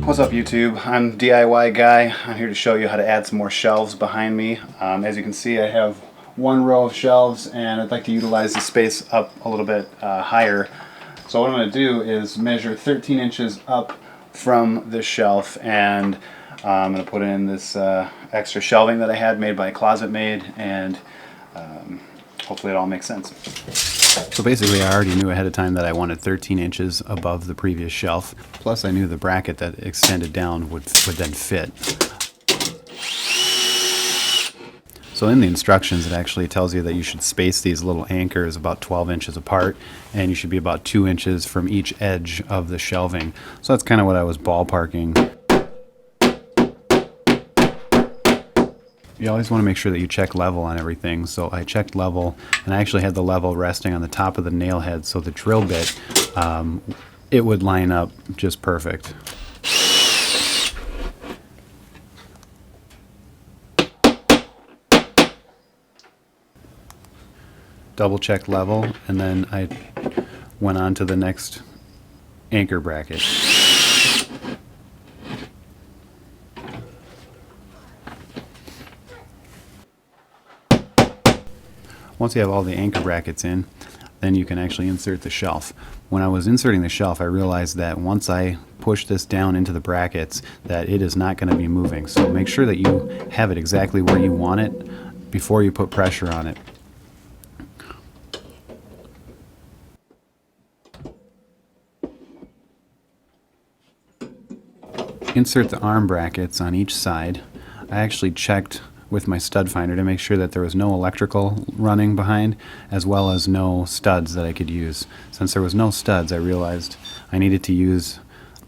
What's up YouTube? I'm DIY Guy. I'm here to show you how to add some more shelves behind me. As you can see, I have one row of shelves and I'd like to utilize the space up a little bit higher. So what I'm going to do is measure 13 inches up from this shelf, and I'm going to put in this extra shelving that I had made by Closet Maid, and hopefully it all makes sense. So basically I already knew ahead of time that I wanted 13 inches above the previous shelf, plus I knew the bracket that extended down would then fit. So in the instructions it actually tells you that you should space these little anchors about 12 inches apart, and you should be about 2 inches from each edge of the shelving. So that's kind of what I was ballparking. You always want to make sure that you check level on everything. So I checked level, and I actually had the level resting on the top of the nail head, so the drill bit, it would line up just perfect. Double check level, and then I went on to the next anchor bracket. Once you have all the anchor brackets in, then you can actually insert the shelf. When I was inserting the shelf, I realized that once I push this down into the brackets, that it is not going to be moving. So make sure that you have it exactly where you want it before you put pressure on it. Insert the arm brackets on each side. I actually checked with my stud finder to make sure that there was no electrical running behind, as well as no studs that I could use. Since there was no studs, I realized I needed to use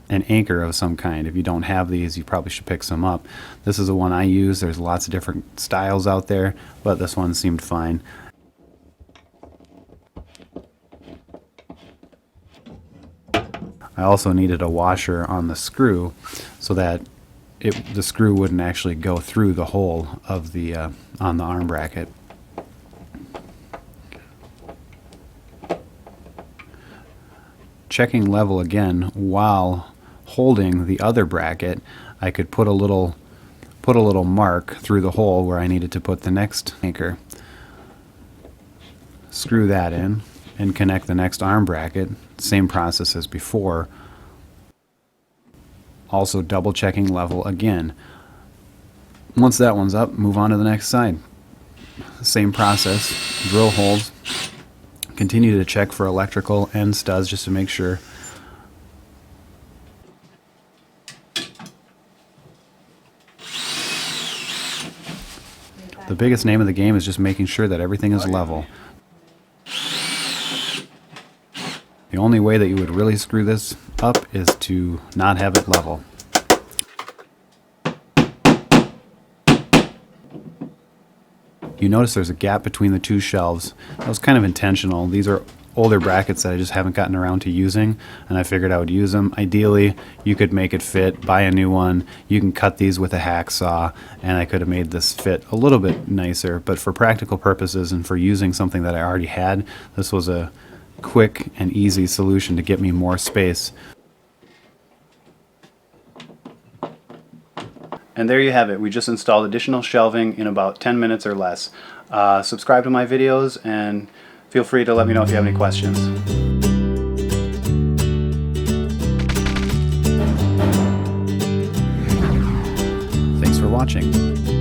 an anchor of some kind. If you don't have these, you probably should pick some up. This is the one I use. There's lots of different styles out there, but this one seemed fine. I also needed a washer on the screw so that the screw wouldn't actually go through the hole of the on the arm bracket. Checking level again while holding the other bracket, I could put a little mark through the hole where I needed to put the next anchor. Screw that in and connect the next arm bracket. Same process as before. Also double checking level again. Once that one's up, move on to the next side. Same process, drill holes. Continue to check for electrical and studs just to make sure. The biggest name of the game is just making sure that everything is level. The only way that you would really screw this up is to not have it level. You notice there's a gap between the two shelves. That was kind of intentional. These are older brackets that I just haven't gotten around to using, and I figured I would use them. Ideally, you could make it fit, buy a new one. You can cut these with a hacksaw, and I could have made this fit a little bit nicer, but for practical purposes and for using something that I already had, this was a quick and easy solution to get me more space. And there you have it. We just installed additional shelving in about 10 minutes or less. Subscribe to my videos and feel free to let me know if you have any questions. Thanks for watching.